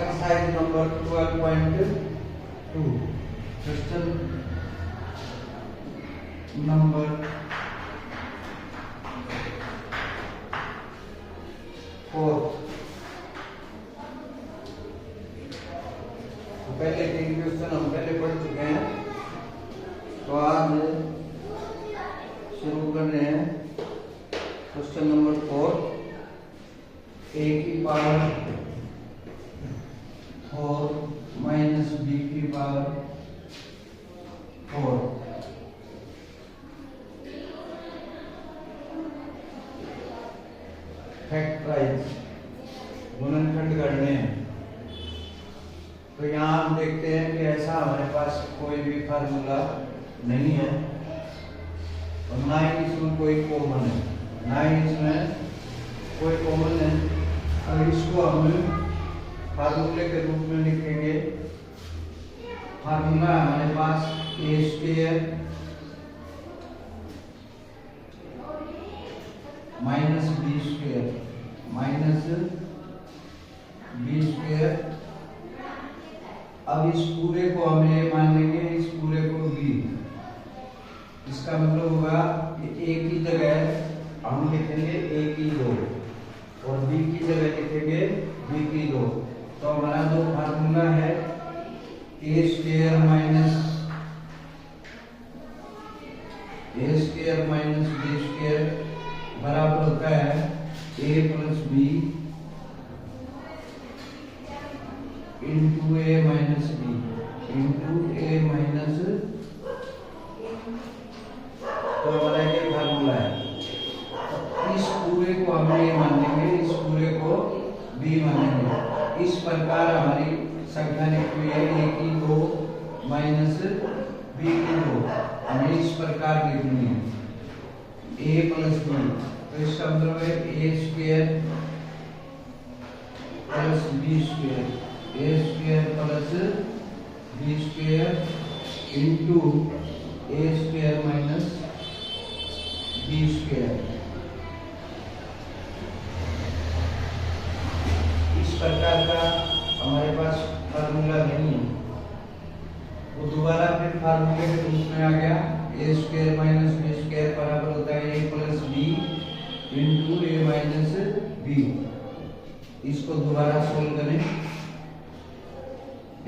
Exercise number 12.2 question number 4। तो पहले 3 question हम पहले पढ़ चुके हैं, तो आज शुरू कर रहे हैं क्वेश्चन नंबर 4। a की पावर 4 माइनस b की पावर 4 फैक्टराइज गुणनखंड करने हैं। तो यहाँ हम देखते हैं कि ऐसा हमारे पास कोई भी फार्मूला नहीं है और ना ही इसमें कोई कॉमन है, ना ही इसमें कोई कॉमन है। अब इसको हम फार्मूले के रूप में लिखेंगे। फार्मूला हमारे पास a square minus B square अब इस पूरे को हम a मान लेंगे, इस पूरे को b। इसका मतलब होगा कि a की जगह हम लिखेंगे a की 2 और b की जगह लिखेंगे b की 2। तो हमारा जो फार्मूला है a square minus b square बराबर होता है a plus b into a minus b तो हमारा ये फार्मूला है। तो इस पूरे को हम a मान लेंगे, इस पूरे को b मानेंगे। इस प्रकार हमारी संख्या लिखी हुई है a की 2 माइनस b की 2, हमें इस प्रकार लिखनी है a प्लस b। तो इसका मतलब है a square plus b square, a square plus b square into a square minus b square. इस प्रकार का हमारे पास फार्मूला नहीं है, वो दोबारा फिर फार्मूले के रूप में आ गया a square minus b square बराबर होता है a plus b into a minus b। इसको दोबारा सोल्व करें,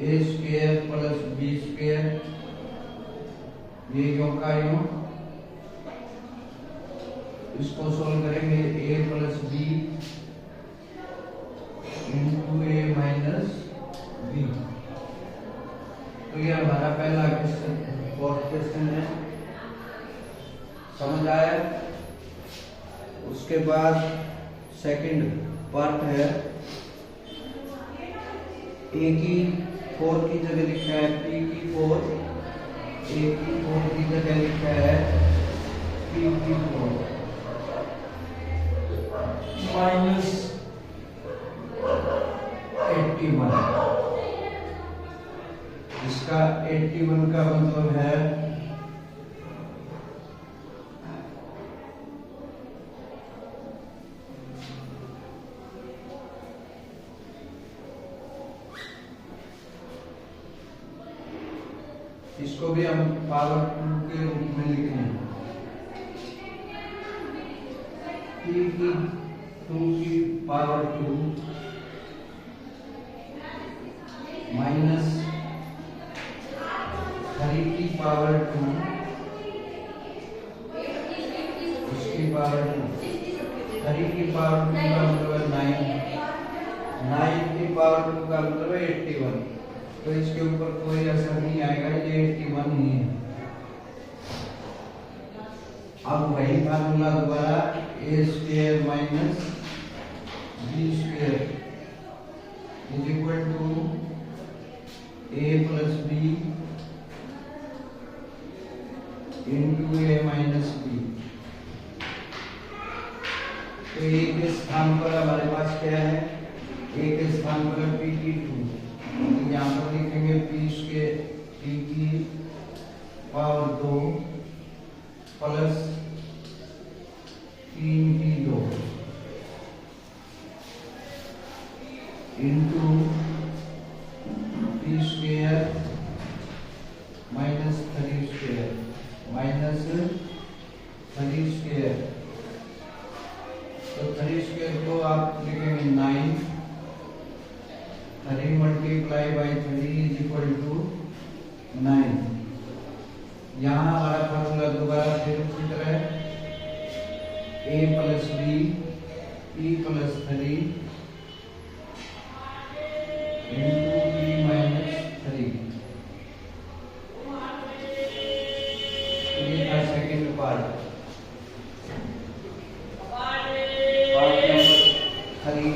a square plus b square ये यूं का यूं, इसको सोल्व करेंगे a plus b into a minus b। तो ये हमारा पहला क्वेश्चन, फोर्थ क्वेश्चन है। समझ आया? उसके बाद सेकंड पार्ट है, a की 4 की जगह लिखा है p की 4, a की 4 की जगह लिखा है p की 4 माइनस 81। इसका 81 का मतलब है इसको भी हम पावर 2 के रूप में लिखेंगे। p की 2 की पावर 2 माइनस 3 की पावर 2 उसकी पावर 2। 3 की पावर 2 का मतलब है 9 की पावर 2 का मतलब है 81। तो इसके ऊपर कोई असर नहीं आएगा, ये 81 ही है। अब वही फार्मूला दोबारा a square minus b square is equal to a plus b into a minus b। तो a के स्थान पर हमारे पास क्या है, a के स्थान पर p की 2, यहाँ पर लिखेंगे p की पावर 2 प्लस 3 की 2 into square minus 3 square minus 3 square. तो 3 स्क्वायर को आप लिखेंगे 9, 3 multiply by 3 is equal to 9। यहाँ हमारा फॉर्मूला दोबारा फिर उसी तरह a plus B p plus 3 into p minus 3। ये था second part. Part number 3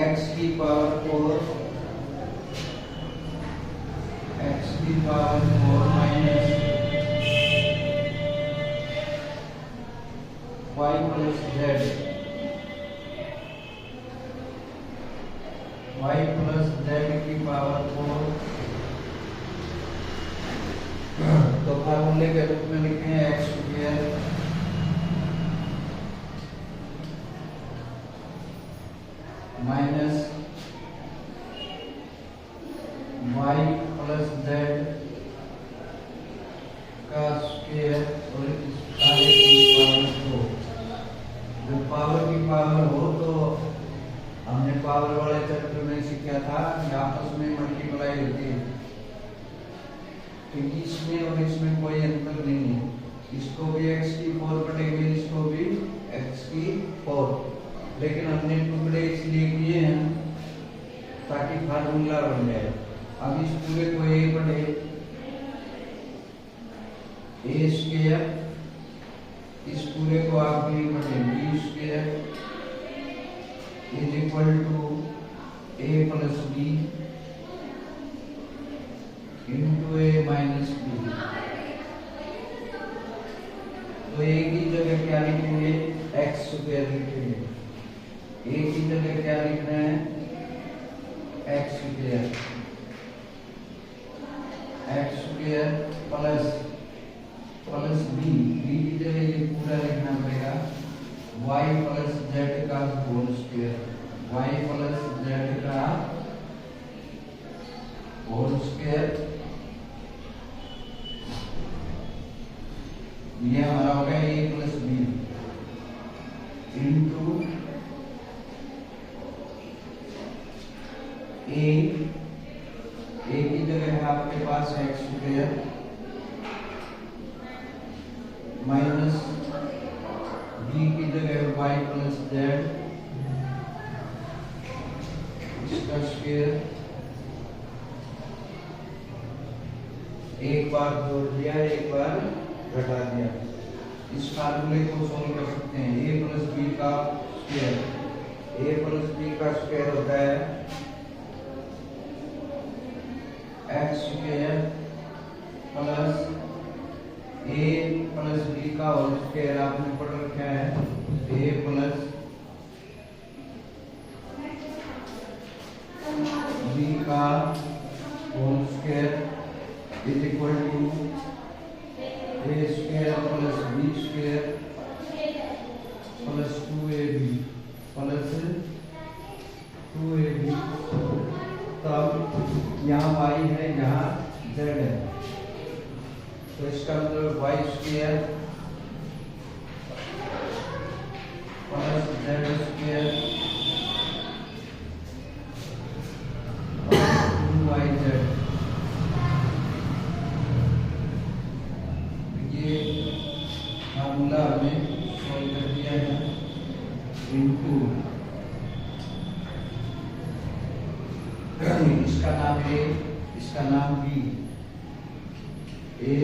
x की पावर 4 x की power 4 minus 5 plus z y plus z की पावर 4। तो फार्मूले के रूप में लिखे हैं x square minus y plus z का स्क्वायर और इस सारे की पावर को। जब पावर की पावर हो तो हमने पावर वाले चैप्टर में सीखा था कि आपस में मल्टीप्लाई होती है, क्योंकि इसमें और इसमें कोई अंतर नहीं है। इसको भी x की 4 पढ़ेंगे, इसको भी x की 4, लेकिन हमने टुकड़े इसलिए किए हैं ताकि फार्मूला बन जाए। अब इस पूरे को a पढ़े a स्क्वायर, इस पूरे को आप भी पढ़े b square is equal to a plus b into a minus b। तो a की जगह क्या लिखेंगे, x स्क्वायर लिखेंगे। a की जगह क्या लिखना है, x square plus plus b की जगह ये पूरा लिखना पड़ेगा y प्लस z का whole square, y plus z का होल स्क्वायर। ये हमारा हो गया a plus b into a की जगह है आपके पास x स्क्वायर माइनस b की जगह y प्लस z इसका स्क्वायर। एक बार जोड़ दिया, एक बार घटा दिया। इस फार्मूले को सॉल्व कर सकते हैं। a प्लस b का स्क्वायर, a प्लस b का स्क्वायर होता है x square plus a plus b का होल स्क्वायर। आपने पढ़ रखा है a प्लस b का whole square is equal to a square plus b square plus 2ab plus 2ab। तब यहाँ y है, यहाँ z है, तो इसका मतलब y square plus z square plus 2yz। ये फार्मूला हमने सॉल्व कर दिया है इनटू इसका नाम a, इसका नाम b। a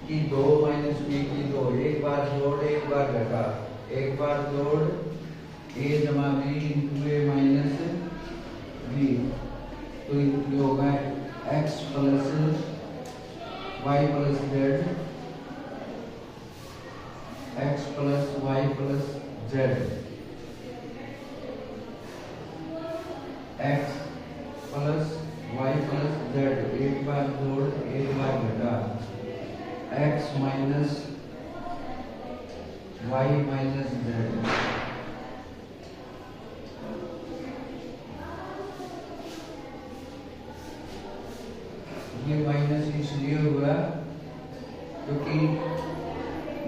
की 2 माइनस b की 2, एक बार जोड़ एक बार घटा, एक बार जोड़ a जमा b into a minus b। तो ये होगा x plus y plus z, x plus y plus z, x plus y plus z। एक बार जोड़ एक बार घटा, x x minus y minus z। ये माइनस इसलिए हुआ क्योंकि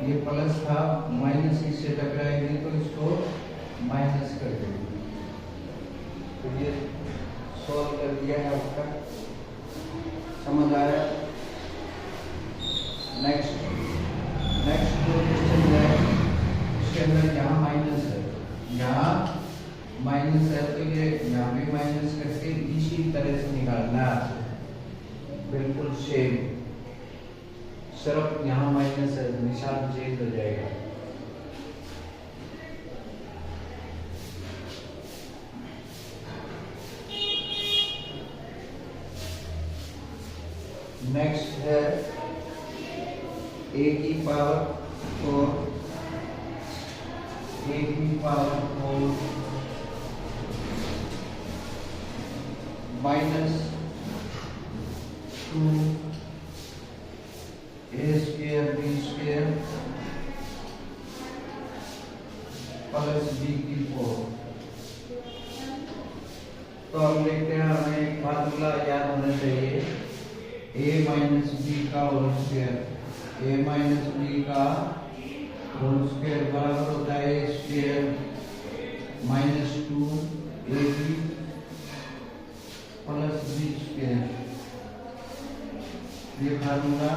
ये प्लस था, माइनस इससे टकराएगी तो इसको माइनस कर देंगे। तो ये सॉल्व कर दिया है आपका, समझ आया। नेक्स्ट जो क्वेश्चन है इसके अंदर यहाँ माइनस है, यहाँ माइनस है तो ये यहाँ भी माइनस करके इसी तरह से निकालना है, बिल्कुल सेम, सिर्फ यहाँ माइनस है, निशान चेंज हो जाएगा। नेक्स्ट है a की power 4 minus 2 a square b square plus b की 4। तो हम देखते हैं, हमें एक फार्मूला याद होना चाहिए, a माइनस बी का whole square, a minus B का होल स्क्वायर बराबर होता है a square minus 2ab plus b square. ये फार्मूला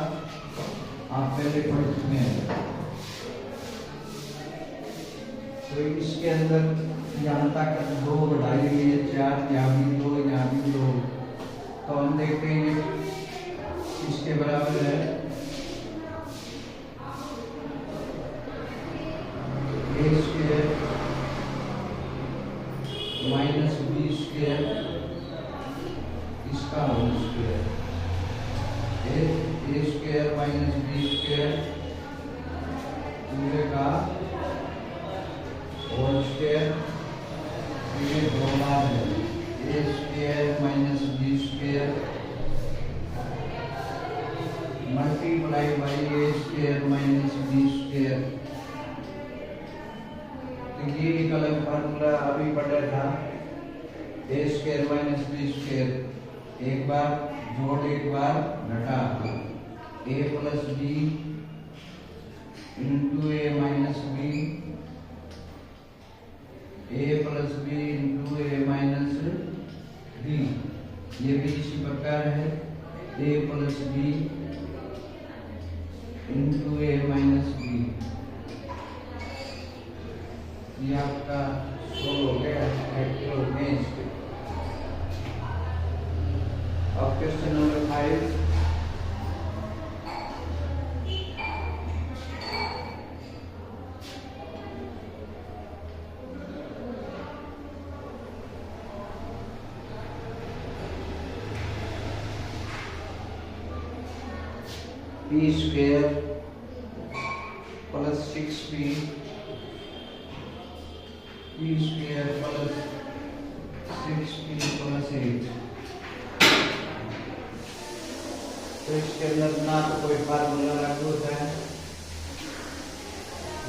आप पहले पढ़ चुके हैं। तो इसके अंदर यहाँ तक 2 बढ़ाई हुई है, 4, यहाँ भी 2, यहाँ भी 2। तो हम देखते हैं इसके बराबर है a square minus b square इसका whole square, a square minus b square पूरे का होल स्क्वायर। ये 2 बार है, a square minus b square multiply by a square minus b square. तो ये एक अलग फार्मूला अभी पढ़ा था, a square minus b square, एक बार जोड़ एक बार घटा, a plus b into a minus b, a plus b into a minus b। ये भी इसी प्रकार है, a plus b into a minus b। ये आपका सोल्व हो गया, फैक्टर हो गए इसके। अब question number 5, p square plus 6p square plus 6p plus 8। तो इसके अंदर ना तो कोई फार्मूला लागू होता है,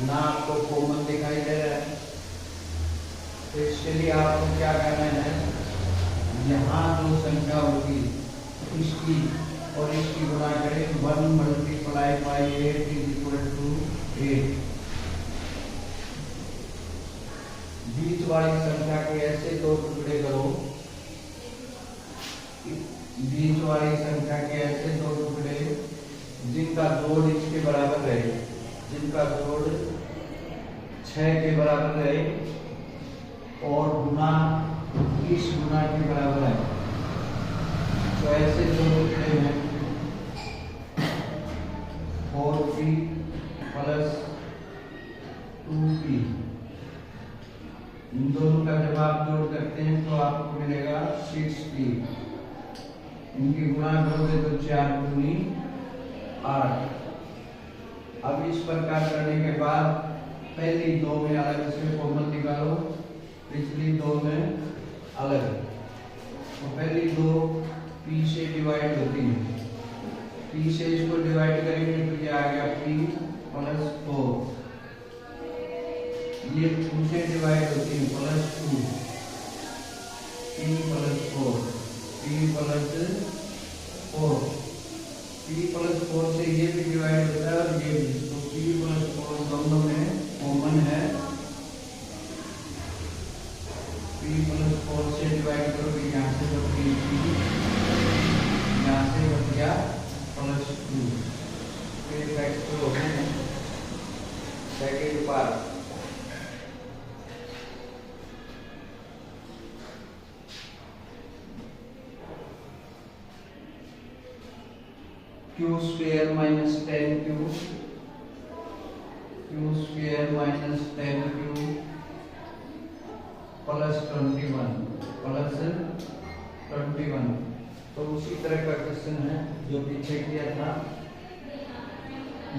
ना आपको कॉमन दिखाई दे रहा है। तो इसके लिए आपको क्या करना है, यहाँ जो संख्या होगी इसकी और इसकी गुणा करें, 1 multiply by 8 is equal to 8। बीच वाली संख्या के ऐसे 2 टुकड़े करो, बीच वाली संख्या के ऐसे 2 टुकड़े जिनका जोड़ इसके बराबर रहे, जिनका जोड़ 6 के बराबर रहे और गुना इस गुना के बराबर है। तो ऐसे 2 टुकड़े हैं 4p प्लस 2p। इन दोनों का जब आप जोड़ करते हैं तो आपको मिलेगा 6p। इनकी गुणा करोगे तो 4 दूनी 8। अब इस प्रकार करने के बाद पहली 2 में अलग से कॉमन निकालो, पिछली 2 में अलग। तो पहली 2 p से डिवाइड होती है, पी से इसको डिवाइड करेंगे तो ये आ गया पी प्लस 4, ये 2 से डिवाइड होती है plus 2, P plus 4, P plus 4, P plus 4 से ये भी डिवाइड होता है और ये भी, तो पी प्लस 4 दोनों में कॉमन है, पी प्लस 4 से डिवाइड करोगे यहाँ से बच गई पी, यहाँ से बच गया प्लस 2, फिर फैक्टर हो गए second part. Q square minus 10q, Q square minus 10q plus 21 plus 21। तो उसी तरह का क्वेश्चन है जो पीछे किया था,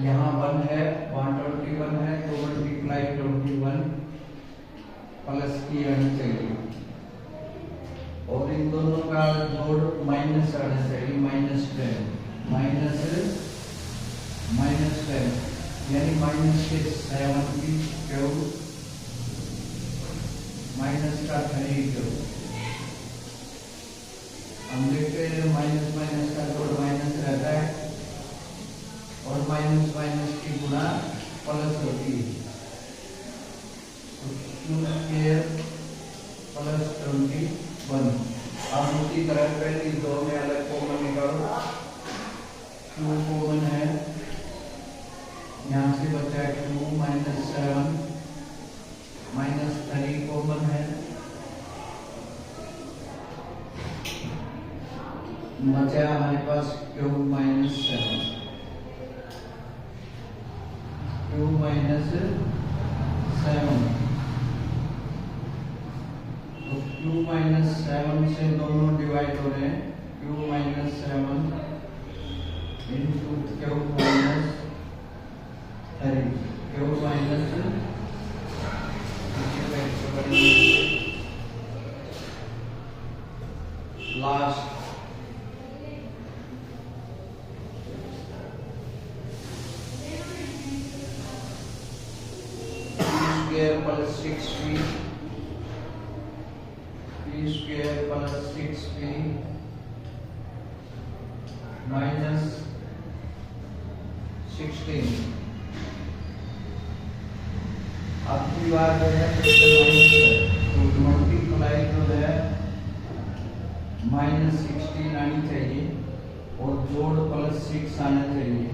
यहाँ 1 है, वहाँ 21 है, तो मल्टीप्लाई 21 प्लस की आनी चाहिए, और इन दोनों का जोड़ माइनस आना चाहिए, -10 माइनस 10 यानी माइनस के 7 की क्यूब माइनस का 3 क्यूब। हम देखते हैं माइनस माइनस का जोड़ माइनस रहता है और माइनस माइनस की गुणा प्लस होती है, तो क्यू स्क्वायर प्लस 21। अब उसी तरह पहली दो में अलग कॉमन निकालो, क्यू कॉमन है, यहाँ से बचा है क्यू -7 -3 कॉमन है, बचा हमारे पास क्यू -7, क्यू -7, तो क्यू -7 से दोनों डिवाइड हो रहे हैं, Q -7 into Q -3, Q last square plus 6p, p square plus 6p minus 16। अब की बात जो है तो मल्टीप्लाई जो है -16 आनी चाहिए और जोड़ +6 आना चाहिए।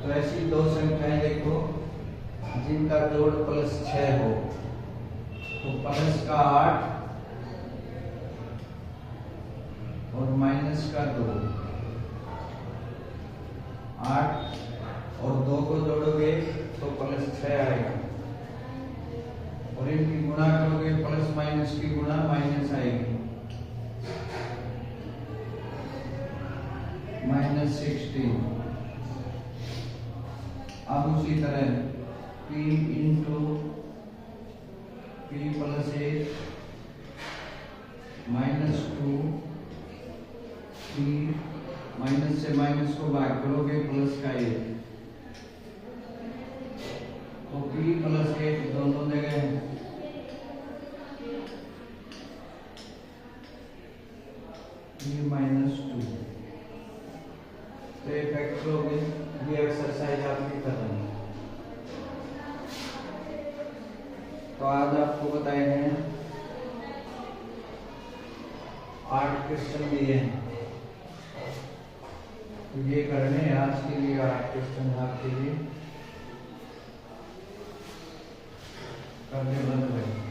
तो ऐसी दो संख्याएं देखो जिनका जोड़ +6 हो, तो प्लस का 8 और माइनस का 2, 8 और 2 को जोड़ोगे तो +6 आएगा, और इनकी गुणा करोगे प्लस माइनस की गुणा माइनस आएगी, -16। अब उसी तरह p into p plus 1 -2 p, minus से माइनस को भाग करोगे प्लस का 1, तो p प्लस 1 दोनों जगह p -2, तो ये फैक्टर हो गए। ये एक्सरसाइज आपकी खत्म। तो आज आपको बताए हैं 8 क्वेश्चन दिए हैं, तो ये करने हैं आज के लिए 8 क्वेश्चन आपके लिए करने बंद करें।